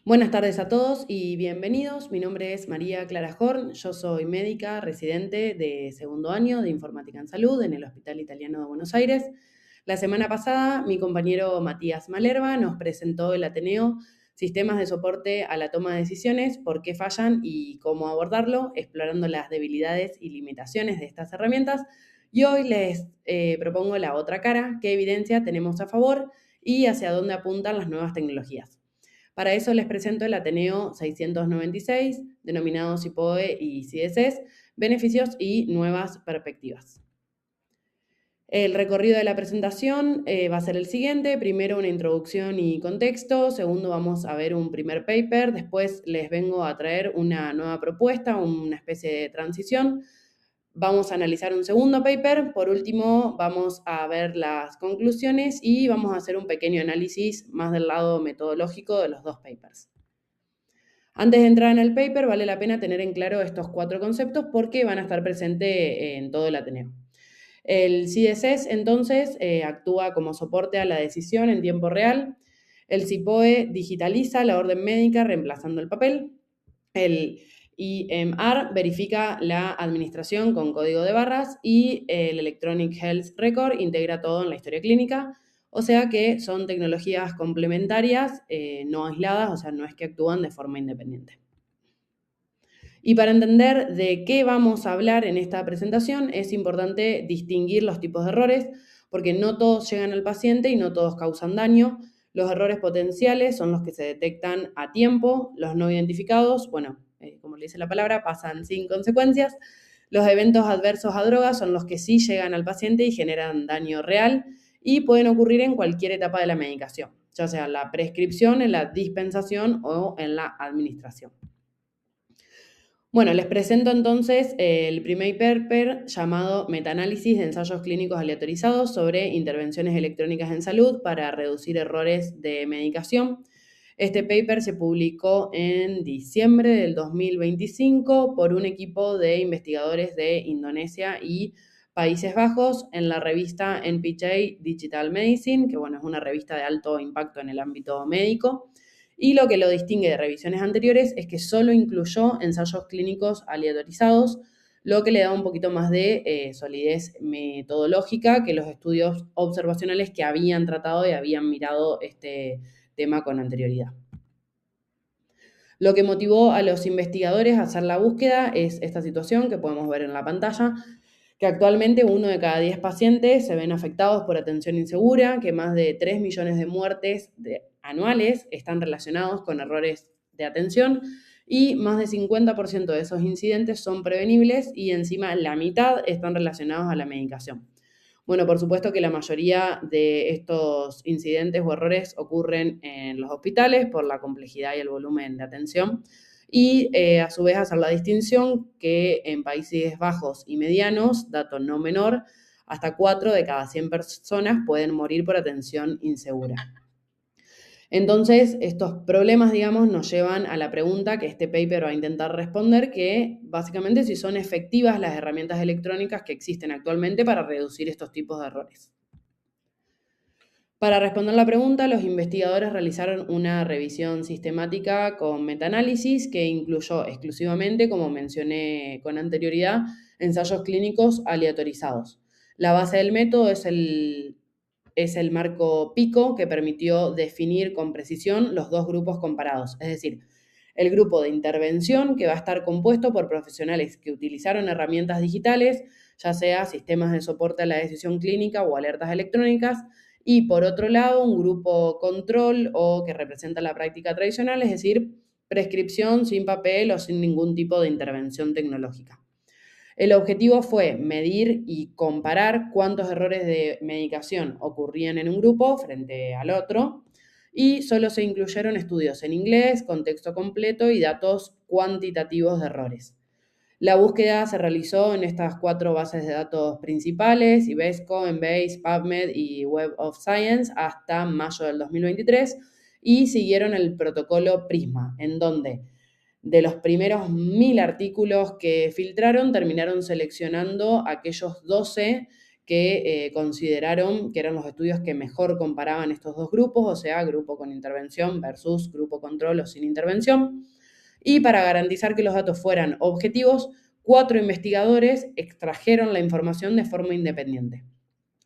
Buenas tardes a todos y bienvenidos. Mi nombre es María Clara Horn. Yo soy médica residente de segundo año de Informática en Salud en el Hospital Italiano de Buenos Aires. La semana pasada, mi compañero Matías Malerva nos presentó el Ateneo Sistemas de soporte a la toma de decisiones, por qué fallan y cómo abordarlo, explorando las debilidades y limitaciones de estas herramientas. Y hoy les propongo la otra cara, qué evidencia tenemos a favor y hacia dónde apuntan las nuevas tecnologías. Para eso les presento el Ateneo 696, denominado SIPOE y CSS, beneficios y nuevas perspectivas. El recorrido de la presentación va a ser el siguiente. Primero una introducción y contexto. Segundo vamos a ver un primer paper. Después les vengo a traer una nueva propuesta, una especie de transición. Vamos a analizar un segundo paper. Por último, vamos a ver las conclusiones y vamos a hacer un pequeño análisis más del lado metodológico de los dos papers. Antes de entrar en el paper, vale la pena tener en claro estos 4 conceptos porque van a estar presentes en todo el Ateneo. El CSS, entonces, actúa como soporte a la decisión en tiempo real. El SIPOE digitaliza la orden médica reemplazando el papel. El EMR verifica la administración con código de barras y el Electronic Health Record integra todo en la historia clínica. O sea que son tecnologías complementarias, no aisladas, o sea, no es que actúan de forma independiente. Y para entender de qué vamos a hablar en esta presentación, es importante distinguir los tipos de errores, porque no todos llegan al paciente y no todos causan daño. Los errores potenciales son los que se detectan a tiempo, los no identificados, bueno, como le dice la palabra, pasan sin consecuencias. Los eventos adversos a drogas son los que sí llegan al paciente y generan daño real y pueden ocurrir en cualquier etapa de la medicación, ya sea en la prescripción, en la dispensación o en la administración. Bueno, les presento entonces el primer paper llamado Metaanálisis de ensayos clínicos aleatorizados sobre intervenciones electrónicas en salud para reducir errores de medicación. Este paper se publicó en diciembre del 2025 por un equipo de investigadores de Indonesia y Países Bajos en la revista NPJ Digital Medicine, que bueno, es una revista de alto impacto en el ámbito médico. Y lo que lo distingue de revisiones anteriores es que solo incluyó ensayos clínicos aleatorizados, lo que le da un poquito más de solidez metodológica que los estudios observacionales que habían tratado y habían mirado este tema con anterioridad. Lo que motivó a los investigadores a hacer la búsqueda es esta situación que podemos ver en la pantalla, que actualmente 1 de cada 10 pacientes se ven afectados por atención insegura, que más de 3 millones de muertes anuales están relacionados con errores de atención y más del 50% de esos incidentes son prevenibles y encima la mitad están relacionados a la medicación. Bueno, por supuesto que la mayoría de estos incidentes o errores ocurren en los hospitales por la complejidad y el volumen de atención y a su vez hacer la distinción que en países bajos y medianos, dato no menor, hasta 4 de cada 100 personas pueden morir por atención insegura. Entonces, estos problemas, digamos, nos llevan a la pregunta que este paper va a intentar responder, que básicamente si son efectivas las herramientas electrónicas que existen actualmente para reducir estos tipos de errores. Para responder la pregunta, los investigadores realizaron una revisión sistemática con metaanálisis que incluyó exclusivamente, como mencioné con anterioridad, ensayos clínicos aleatorizados. La base del método es el marco PICO, que permitió definir con precisión los dos grupos comparados, es decir, el grupo de intervención, que va a estar compuesto por profesionales que utilizaron herramientas digitales, ya sea sistemas de soporte a la decisión clínica o alertas electrónicas, y por otro lado, un grupo control o que representa la práctica tradicional, es decir, prescripción sin papel o sin ningún tipo de intervención tecnológica. El objetivo fue medir y comparar cuántos errores de medicación ocurrían en un grupo frente al otro y solo se incluyeron estudios en inglés, con texto completo y datos cuantitativos de errores. La búsqueda se realizó en estas 4 bases de datos principales, IBESCO, Embase, PubMed y Web of Science, hasta mayo del 2023, y siguieron el protocolo PRISMA, en donde de los primeros 1000 artículos que filtraron, terminaron seleccionando aquellos 12 que consideraron que eran los estudios que mejor comparaban estos dos grupos, o sea, grupo con intervención versus grupo control o sin intervención. Y para garantizar que los datos fueran objetivos, 4 investigadores extrajeron la información de forma independiente.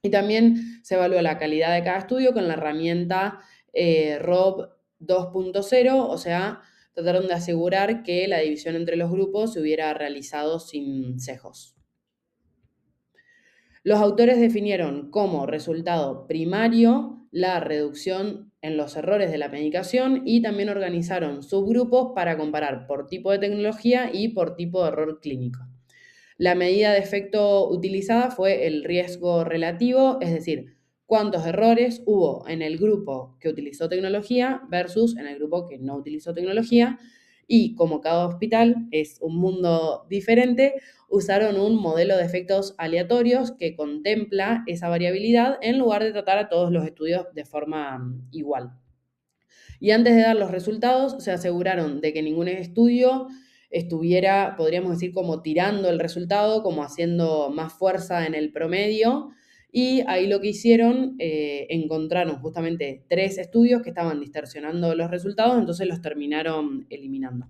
Y también se evaluó la calidad de cada estudio con la herramienta ROB 2.0, o sea, trataron de asegurar que la división entre los grupos se hubiera realizado sin sesgos. Los autores definieron como resultado primario la reducción en los errores de la medicación y también organizaron subgrupos para comparar por tipo de tecnología y por tipo de error clínico. La medida de efecto utilizada fue el riesgo relativo, es decir, cuántos errores hubo en el grupo que utilizó tecnología versus en el grupo que no utilizó tecnología. Y como cada hospital es un mundo diferente, usaron un modelo de efectos aleatorios que contempla esa variabilidad en lugar de tratar a todos los estudios de forma igual. Y antes de dar los resultados, se aseguraron de que ningún estudio estuviera, podríamos decir, como tirando el resultado, como haciendo más fuerza en el promedio. Y ahí lo que hicieron, encontraron justamente 3 estudios que estaban distorsionando los resultados, entonces los terminaron eliminando.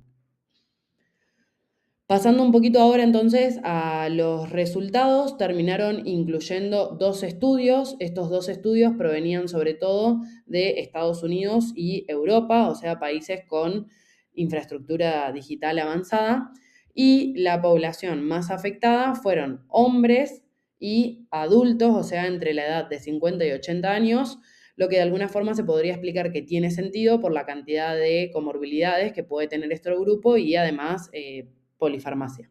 Pasando un poquito ahora entonces a los resultados, terminaron incluyendo 2 estudios. Estos 2 estudios provenían sobre todo de Estados Unidos y Europa, o sea, países con infraestructura digital avanzada. Y la población más afectada fueron hombres y adultos, o sea, entre la edad de 50 y 80 años, lo que de alguna forma se podría explicar que tiene sentido por la cantidad de comorbilidades que puede tener este grupo y además polifarmacia.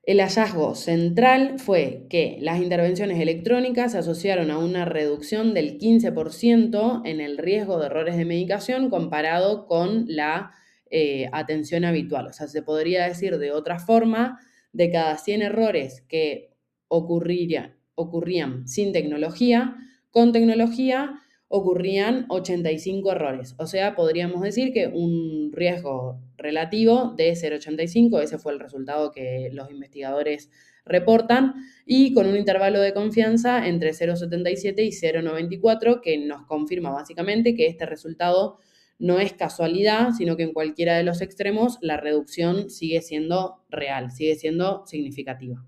El hallazgo central fue que las intervenciones electrónicas se asociaron a una reducción del 15% en el riesgo de errores de medicación comparado con la atención habitual. O sea, se podría decir de otra forma, de cada 100 errores que ocurrían sin tecnología, con tecnología ocurrían 85 errores. O sea, podríamos decir que un riesgo relativo de 0,85, ese fue el resultado que los investigadores reportan, y con un intervalo de confianza entre 0,77 y 0,94, que nos confirma básicamente que este resultado no es casualidad, sino que en cualquiera de los extremos la reducción sigue siendo real, sigue siendo significativa.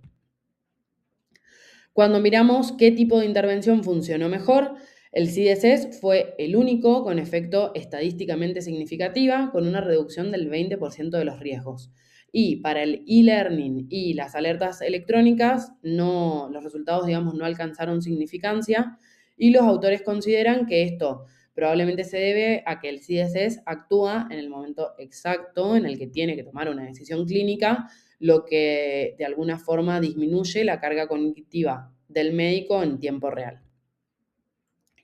Cuando miramos qué tipo de intervención funcionó mejor, el CDSS fue el único con efecto estadísticamente significativa, con una reducción del 20% de los riesgos. Y para el e-learning y las alertas electrónicas, los resultados, no alcanzaron significancia, y los autores consideran que esto probablemente se debe a que el CDSS actúa en el momento exacto en el que tiene que tomar una decisión clínica, lo que de alguna forma disminuye la carga cognitiva del médico en tiempo real.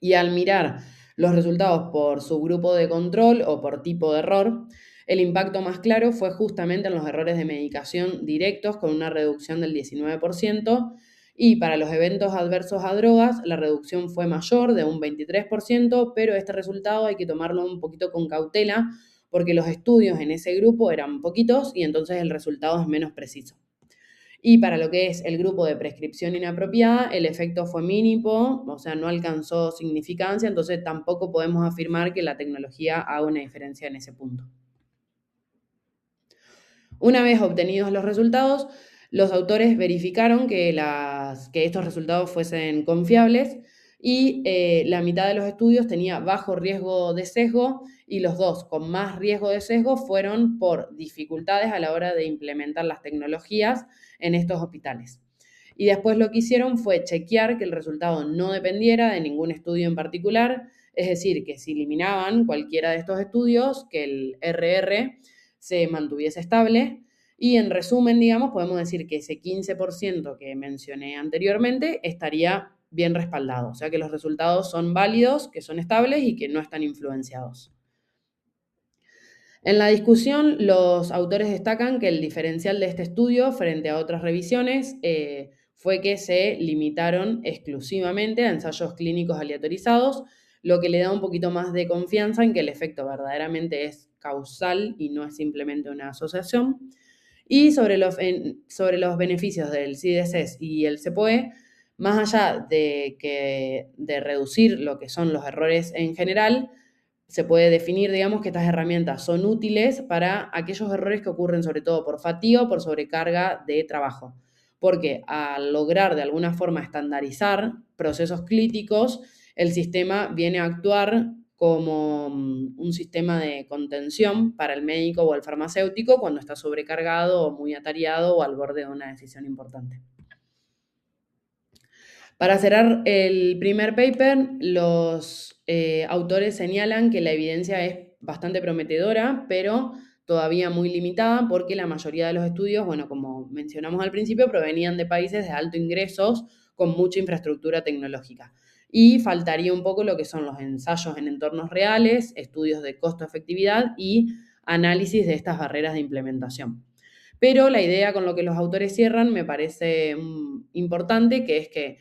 Y al mirar los resultados por subgrupo de control o por tipo de error, el impacto más claro fue justamente en los errores de medicación directos, con una reducción del 19%, y para los eventos adversos a drogas, la reducción fue mayor, de un 23%, pero este resultado hay que tomarlo un poquito con cautela, porque los estudios en ese grupo eran poquitos y entonces el resultado es menos preciso. Y para lo que es el grupo de prescripción inapropiada, el efecto fue mínimo, o sea, no alcanzó significancia, entonces tampoco podemos afirmar que la tecnología haga una diferencia en ese punto. Una vez obtenidos los resultados, los autores verificaron que estos resultados fuesen confiables, y la mitad de los estudios tenía bajo riesgo de sesgo, y los 2 con más riesgo de sesgo fueron por dificultades a la hora de implementar las tecnologías en estos hospitales. Y después lo que hicieron fue chequear que el resultado no dependiera de ningún estudio en particular, es decir, que si eliminaban cualquiera de estos estudios, que el RR se mantuviese estable. Y en resumen, podemos decir que ese 15% que mencioné anteriormente estaría bien respaldado, o sea que los resultados son válidos, que son estables y que no están influenciados. En la discusión, los autores destacan que el diferencial de este estudio frente a otras revisiones fue que se limitaron exclusivamente a ensayos clínicos aleatorizados, lo que le da un poquito más de confianza en que el efecto verdaderamente es causal y no es simplemente una asociación. Y sobre los beneficios del CDSS y el CPOE, más allá de reducir lo que son los errores en general, se puede definir, digamos, que estas herramientas son útiles para aquellos errores que ocurren sobre todo por fatiga o por sobrecarga de trabajo. Porque al lograr de alguna forma estandarizar procesos críticos, el sistema viene a actuar como un sistema de contención para el médico o el farmacéutico cuando está sobrecargado o muy atareado o al borde de una decisión importante. Para cerrar el primer paper, los autores señalan que la evidencia es bastante prometedora, pero todavía muy limitada porque la mayoría de los estudios, bueno, como mencionamos al principio, provenían de países de alto ingresos con mucha infraestructura tecnológica. Y faltaría un poco lo que son los ensayos en entornos reales, estudios de costo-efectividad y análisis de estas barreras de implementación. Pero la idea con lo que los autores cierran me parece importante, que es que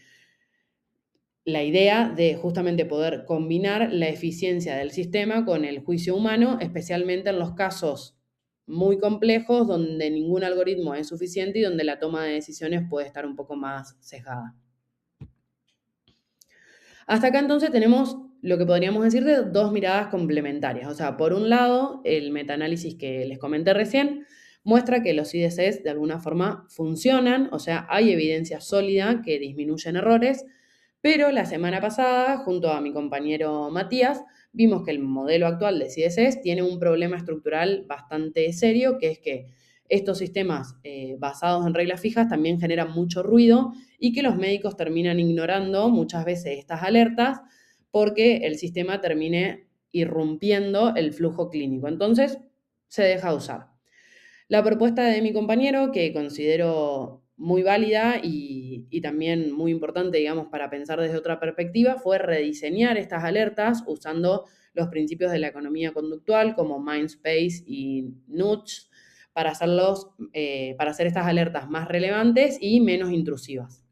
la idea de justamente poder combinar la eficiencia del sistema con el juicio humano, especialmente en los casos muy complejos donde ningún algoritmo es suficiente y donde la toma de decisiones puede estar un poco más sesgada. Hasta acá entonces tenemos lo que podríamos decir de dos miradas complementarias. O sea, por un lado, el metaanálisis que les comenté recién muestra que los IDCs de alguna forma funcionan, o sea, hay evidencia sólida que disminuyen errores, pero la semana pasada, junto a mi compañero Matías, vimos que el modelo actual de CDCs tiene un problema estructural bastante serio, que es que estos sistemas basados en reglas fijas también generan mucho ruido y que los médicos terminan ignorando muchas veces estas alertas porque el sistema termine irrumpiendo el flujo clínico. Entonces, se deja de usar. La propuesta de mi compañero, que considero muy válida y también muy importante, digamos, para pensar desde otra perspectiva, fue rediseñar estas alertas usando los principios de la economía conductual como Mindspace y Nudge para hacer estas alertas más relevantes y menos intrusivas.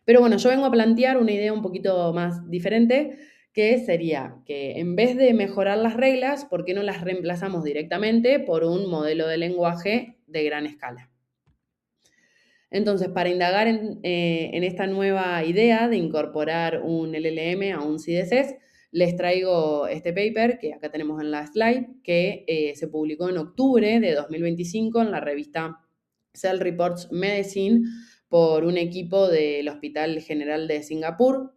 Pero bueno, yo vengo a plantear una idea un poquito más diferente, que sería que en vez de mejorar las reglas, ¿por qué no las reemplazamos directamente por un modelo de lenguaje de gran escala? Entonces, para indagar en esta nueva idea de incorporar un LLM a un CDSS, les traigo este paper que acá tenemos en la slide, que se publicó en octubre de 2025 en la revista Cell Reports Medicine por un equipo del Hospital General de Singapur,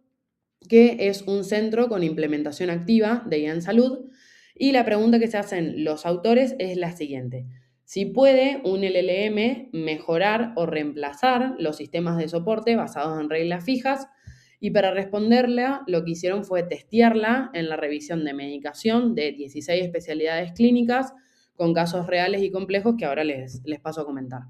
que es un centro con implementación activa de IA en salud. Y la pregunta que se hacen los autores es la siguiente: si puede un LLM mejorar o reemplazar los sistemas de soporte basados en reglas fijas. Y para responderla, lo que hicieron fue testearla en la revisión de medicación de 16 especialidades clínicas con casos reales y complejos que ahora les paso a comentar.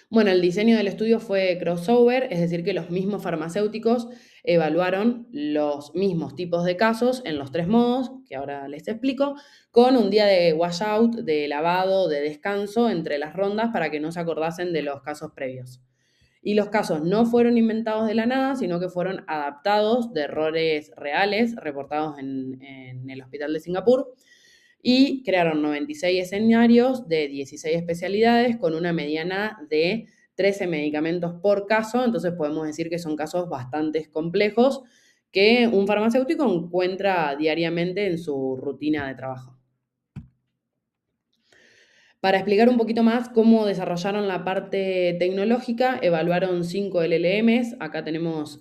Bueno, el diseño del estudio fue crossover, es decir, que los mismos farmacéuticos evaluaron los mismos tipos de casos en los 3 modos, que ahora les explico, con un día de washout, de lavado, de descanso entre las rondas para que no se acordasen de los casos previos. Y los casos no fueron inventados de la nada, sino que fueron adaptados de errores reales reportados en el Hospital de Singapur, y crearon 96 escenarios de 16 especialidades con una mediana de 13 medicamentos por caso. Entonces podemos decir que son casos bastante complejos que un farmacéutico encuentra diariamente en su rutina de trabajo. Para explicar un poquito más cómo desarrollaron la parte tecnológica, evaluaron 5 LLMs. Acá tenemos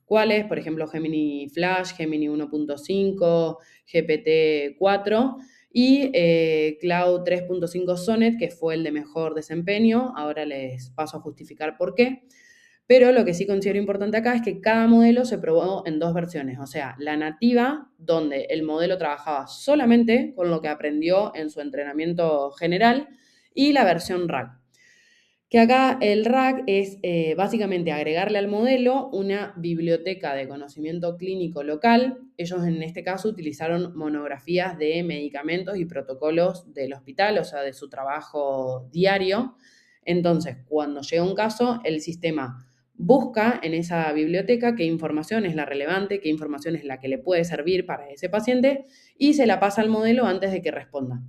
cuáles, por ejemplo, Gemini Flash, Gemini 1.5, GPT-4 y Cloud 3.5 Sonnet, que fue el de mejor desempeño. Ahora les paso a justificar por qué. Pero lo que sí considero importante acá es que cada modelo se probó en 2 versiones, o sea, la nativa, donde el modelo trabajaba solamente con lo que aprendió en su entrenamiento general, y la versión RAG. Que acá el RAG es básicamente agregarle al modelo una biblioteca de conocimiento clínico local. Ellos en este caso utilizaron monografías de medicamentos y protocolos del hospital, o sea, de su trabajo diario. Entonces, cuando llega un caso, el sistema busca en esa biblioteca qué información es la relevante, qué información es la que le puede servir para ese paciente y se la pasa al modelo antes de que responda.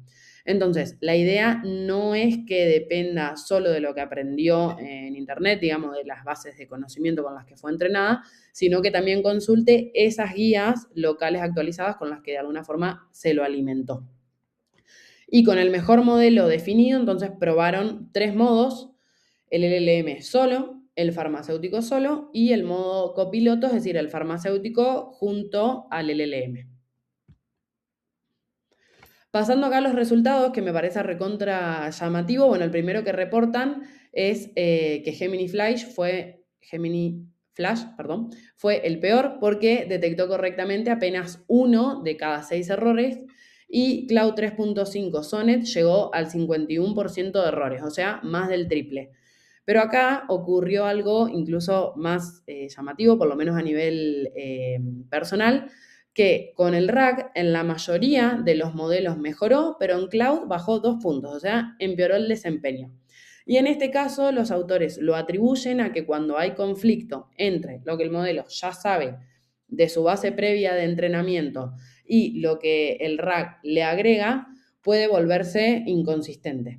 Entonces, la idea no es que dependa solo de lo que aprendió en Internet, digamos, de las bases de conocimiento con las que fue entrenada, sino que también consulte esas guías locales actualizadas con las que de alguna forma se lo alimentó. Y con el mejor modelo definido, entonces probaron 3 modos: el LLM solo, el farmacéutico solo y el modo copiloto, es decir, el farmacéutico junto al LLM. Pasando acá a los resultados, que me parece recontra llamativo, bueno, el primero que reportan es que Gemini Flash fue el peor porque detectó correctamente apenas 1 de cada 6 errores, y Cloud 3.5 Sonnet llegó al 51% de errores, o sea, más del triple. Pero acá ocurrió algo incluso más llamativo, por lo menos a nivel personal, que con el RAG en la mayoría de los modelos mejoró, pero en Cloud bajó 2 puntos, o sea, empeoró el desempeño. Y en este caso los autores lo atribuyen a que cuando hay conflicto entre lo que el modelo ya sabe de su base previa de entrenamiento y lo que el RAG le agrega, puede volverse inconsistente.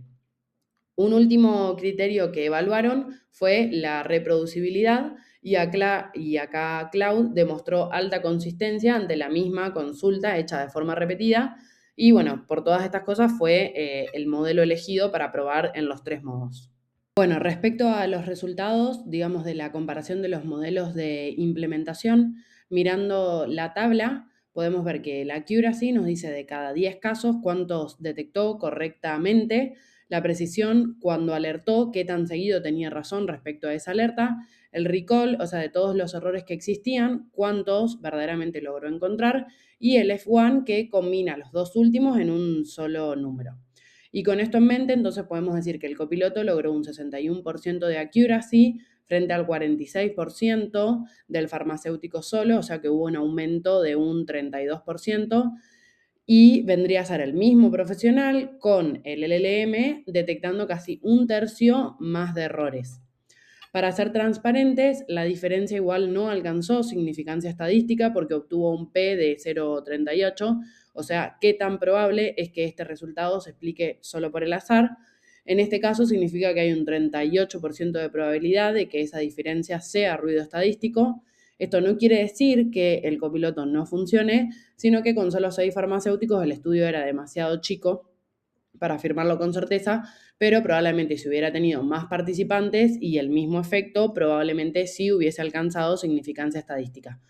Un último criterio que evaluaron fue la reproducibilidad, y acá Cloud demostró alta consistencia ante la misma consulta hecha de forma repetida, y bueno, por todas estas cosas fue el modelo elegido para probar en los 3 modos. Bueno, respecto a los resultados, digamos, de la comparación de los modelos de implementación, mirando la tabla, podemos ver que la accuracy nos dice de cada 10 casos cuántos detectó correctamente, la precisión cuando alertó, qué tan seguido tenía razón respecto a esa alerta, el recall, o sea, de todos los errores que existían, cuántos verdaderamente logró encontrar, y el F1, que combina los dos últimos en un solo número. Y con esto en mente, entonces podemos decir que el copiloto logró un 61% de accuracy frente al 46% del farmacéutico solo, o sea que hubo un aumento de un 32%, y vendría a ser el mismo profesional con el LLM detectando casi un tercio más de errores. Para ser transparentes, la diferencia igual no alcanzó significancia estadística porque obtuvo un P de 0,38, o sea, ¿qué tan probable es que este resultado se explique solo por el azar? En este caso significa que hay un 38% de probabilidad de que esa diferencia sea ruido estadístico. Esto no quiere decir que el copiloto no funcione, sino que con solo 6 farmacéuticos el estudio era demasiado chico para afirmarlo con certeza, pero probablemente si hubiera tenido más participantes y el mismo efecto, probablemente sí hubiese alcanzado significancia estadística.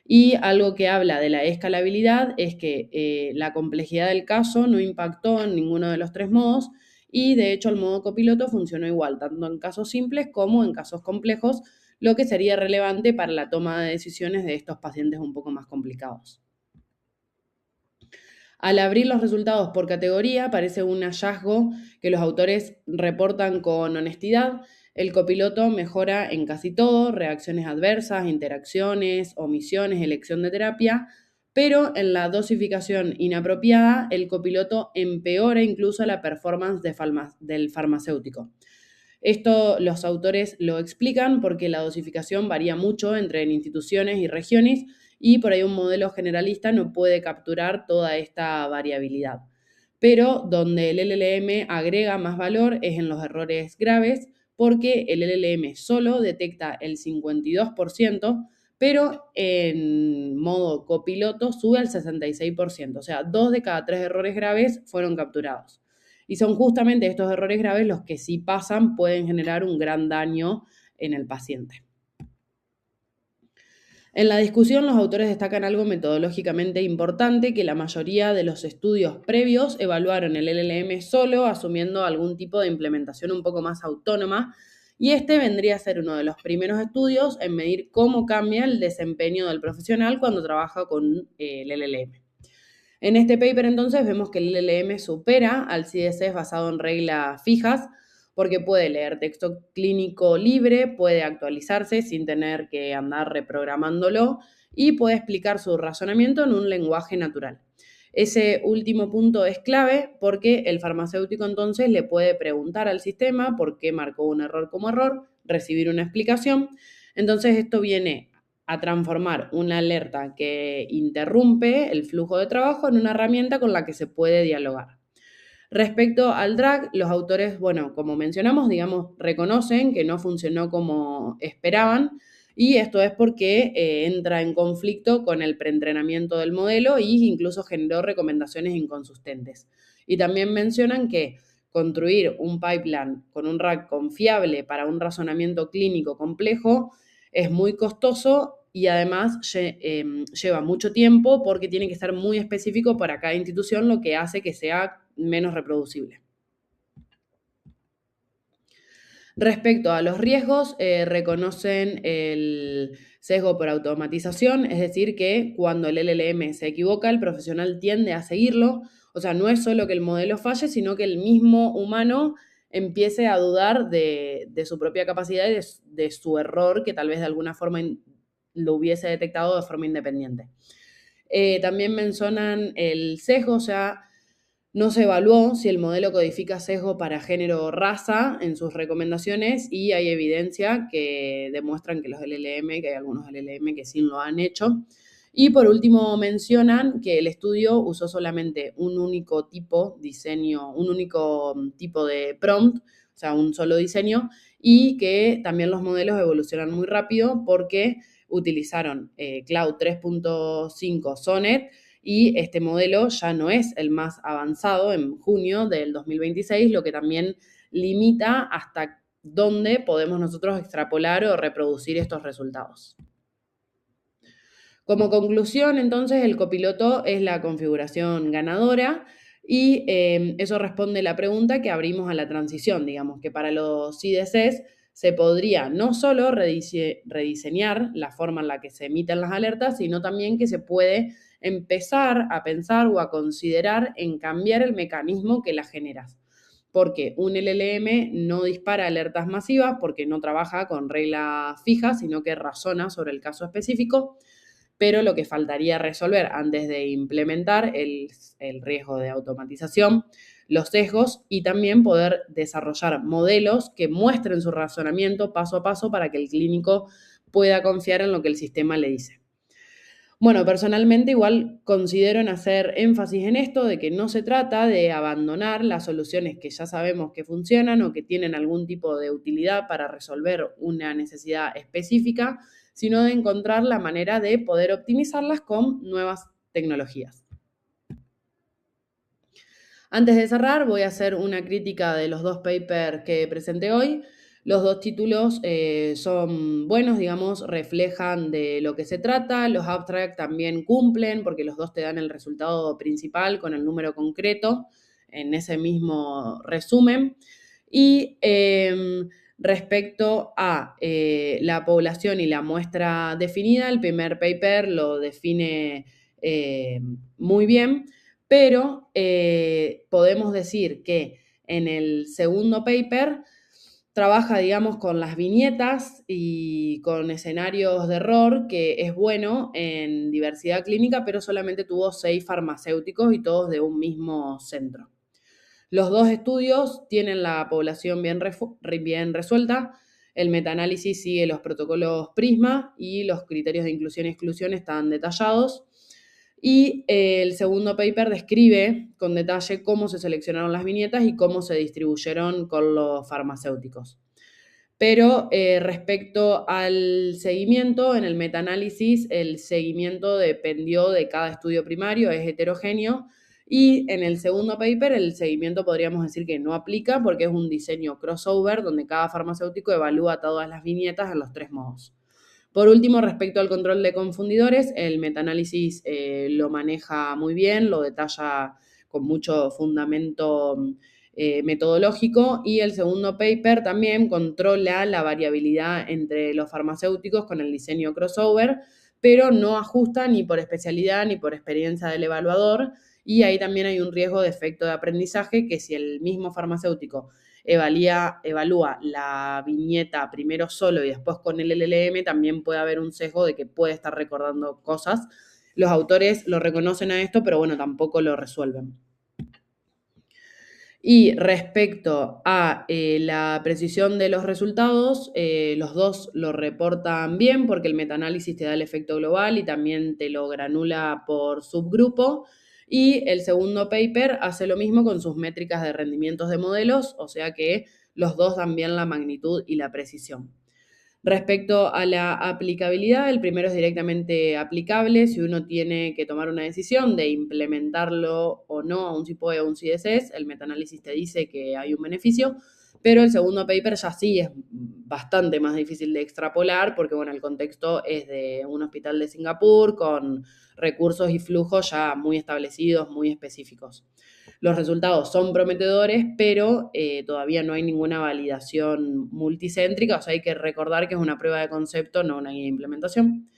Y algo que habla de la escalabilidad es que la complejidad del caso no impactó en ninguno de los 3 modos, y de hecho el modo copiloto funcionó igual, tanto en casos simples como en casos complejos, lo que sería relevante para la toma de decisiones de estos pacientes un poco más complicados. Al abrir los resultados por categoría, parece un hallazgo que los autores reportan con honestidad. El copiloto mejora en casi todo: reacciones adversas, interacciones, omisiones, elección de terapia, pero en la dosificación inapropiada, el copiloto empeora incluso la performance del farmacéutico. Esto los autores lo explican porque la dosificación varía mucho entre instituciones y regiones, y por ahí un modelo generalista no puede capturar toda esta variabilidad. Pero donde el LLM agrega más valor es en los errores graves, porque el LLM solo detecta el 52%, pero en modo copiloto sube al 66%, o sea, 2 de cada 3 errores graves fueron capturados. Y son justamente estos errores graves los que, si pasan, pueden generar un gran daño en el paciente. En la discusión, los autores destacan algo metodológicamente importante: que la mayoría de los estudios previos evaluaron el LLM solo, asumiendo algún tipo de implementación un poco más autónoma, y este vendría a ser uno de los primeros estudios en medir cómo cambia el desempeño del profesional cuando trabaja con el LLM. En este paper, entonces, vemos que el LLM supera al CSS basado en reglas fijas, porque puede leer texto clínico libre, puede actualizarse sin tener que andar reprogramándolo, y puede explicar su razonamiento en un lenguaje natural. Ese último punto es clave porque el farmacéutico entonces le puede preguntar al sistema por qué marcó un error como error, recibir una explicación. Entonces esto viene a transformar una alerta que interrumpe el flujo de trabajo en una herramienta con la que se puede dialogar. Respecto al drag, los autores, bueno, como mencionamos, digamos, reconocen que no funcionó como esperaban, y esto es porque entra en conflicto con el preentrenamiento del modelo e incluso generó recomendaciones inconsistentes. Y también mencionan que construir un pipeline con un RAG confiable para un razonamiento clínico complejo es muy costoso y además lleva mucho tiempo porque tiene que ser muy específico para cada institución, lo que hace que sea menos reproducible. Respecto a los riesgos, reconocen el sesgo por automatización, es decir, que cuando el LLM se equivoca, el profesional tiende a seguirlo. O sea, no es solo que el modelo falle, sino que el mismo humano empiece a dudar de su propia capacidad y de su error, que tal vez de alguna forma lo hubiese detectado de forma independiente. También mencionan el sesgo, o sea, no se evaluó si el modelo codifica sesgo para género o raza en sus recomendaciones y hay evidencia que demuestran que los LLM, que hay algunos LLM que sí lo han hecho. Y por último mencionan que el estudio usó solamente un único tipo de prompt, o sea, un solo diseño, y que también los modelos evolucionan muy rápido porque utilizaron Cloud 3.5 Sonnet, y este modelo ya no es el más avanzado en junio del 2026, lo que también limita hasta dónde podemos nosotros extrapolar o reproducir estos resultados. Como conclusión, entonces, el copiloto es la configuración ganadora y eso responde la pregunta que abrimos a la transición, digamos, que para los CDCs se podría no solo rediseñar la forma en la que se emiten las alertas, sino también que se puede empezar a pensar o a considerar en cambiar el mecanismo que las generas. Porque un LLM no dispara alertas masivas porque no trabaja con reglas fijas, sino que razona sobre el caso específico, pero lo que faltaría resolver antes de implementar el riesgo de automatización, los sesgos y también poder desarrollar modelos que muestren su razonamiento paso a paso para que el clínico pueda confiar en lo que el sistema le dice. Bueno, personalmente igual considero en hacer énfasis en esto de que no se trata de abandonar las soluciones que ya sabemos que funcionan o que tienen algún tipo de utilidad para resolver una necesidad específica, sino de encontrar la manera de poder optimizarlas con nuevas tecnologías. Antes de cerrar, voy a hacer una crítica de los dos papers que presenté hoy. Los dos títulos son buenos, digamos, reflejan de lo que se trata. Los abstracts también cumplen porque los dos te dan el resultado principal con el número concreto en ese mismo resumen. Y respecto a la población y la muestra definida, el primer paper lo define muy bien, pero podemos decir que en el segundo paper trabaja, digamos, con las viñetas y con escenarios de error, que es bueno en diversidad clínica, pero solamente tuvo 6 farmacéuticos y todos de un mismo centro. Los dos estudios tienen la población bien resuelta. El metaanálisis sigue los protocolos PRISMA y los criterios de inclusión y exclusión están detallados. Y el segundo paper describe con detalle cómo se seleccionaron las viñetas y cómo se distribuyeron con los farmacéuticos. Pero respecto al seguimiento, en el metaanálisis, el seguimiento dependió de cada estudio primario, es heterogéneo, y en el segundo paper el seguimiento podríamos decir que no aplica porque es un diseño crossover donde cada farmacéutico evalúa todas las viñetas en los 3 modos. Por último, respecto al control de confundidores, el metaanálisis lo maneja muy bien, lo detalla con mucho fundamento metodológico, y el segundo paper también controla la variabilidad entre los farmacéuticos con el diseño crossover, pero no ajusta ni por especialidad ni por experiencia del evaluador, y ahí también hay un riesgo de efecto de aprendizaje que si el mismo farmacéutico evalúa la viñeta primero solo y después con el LLM, también puede haber un sesgo de que puede estar recordando cosas. Los autores lo reconocen a esto, pero bueno, tampoco lo resuelven. Y respecto a la precisión de los resultados, los dos lo reportan bien porque el metaanálisis te da el efecto global y también te lo granula por subgrupo. Y el segundo paper hace lo mismo con sus métricas de rendimientos de modelos, o sea que los dos dan bien la magnitud y la precisión. Respecto a la aplicabilidad, el primero es directamente aplicable si uno tiene que tomar una decisión de implementarlo o no a un SIPOE o un CDCs, el metaanálisis te dice que hay un beneficio, pero el segundo paper ya sí es bastante más difícil de extrapolar porque, bueno, el contexto es de un hospital de Singapur con recursos y flujos ya muy establecidos, muy específicos. Los resultados son prometedores, pero todavía no hay ninguna validación multicéntrica, o sea, hay que recordar que es una prueba de concepto, no una guía de implementación.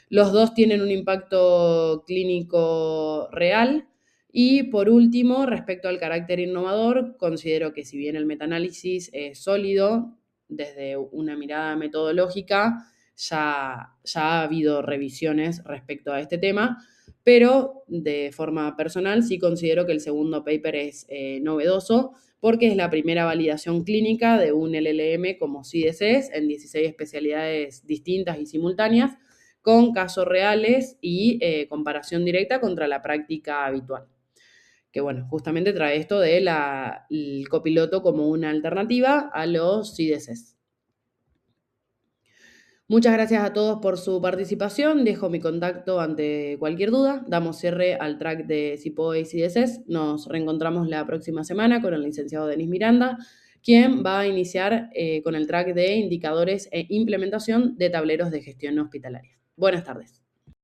Los dos tienen un impacto clínico real. Y por último, respecto al carácter innovador, considero que si bien el metaanálisis es sólido, desde una mirada metodológica, ya ha habido revisiones respecto a este tema, pero de forma personal sí considero que el segundo paper es novedoso porque es la primera validación clínica de un LLM como CDCs en 16 especialidades distintas y simultáneas, con casos reales y comparación directa contra la práctica habitual. Que bueno, justamente trae esto de el copiloto como una alternativa a los CDCs. Muchas gracias a todos por su participación. Dejo mi contacto ante cualquier duda. Damos cierre al track de SIPOE y CDCs. Nos reencontramos la próxima semana con el licenciado Denis Miranda, quien va a iniciar con el track de indicadores e implementación de tableros de gestión hospitalaria. Buenas tardes.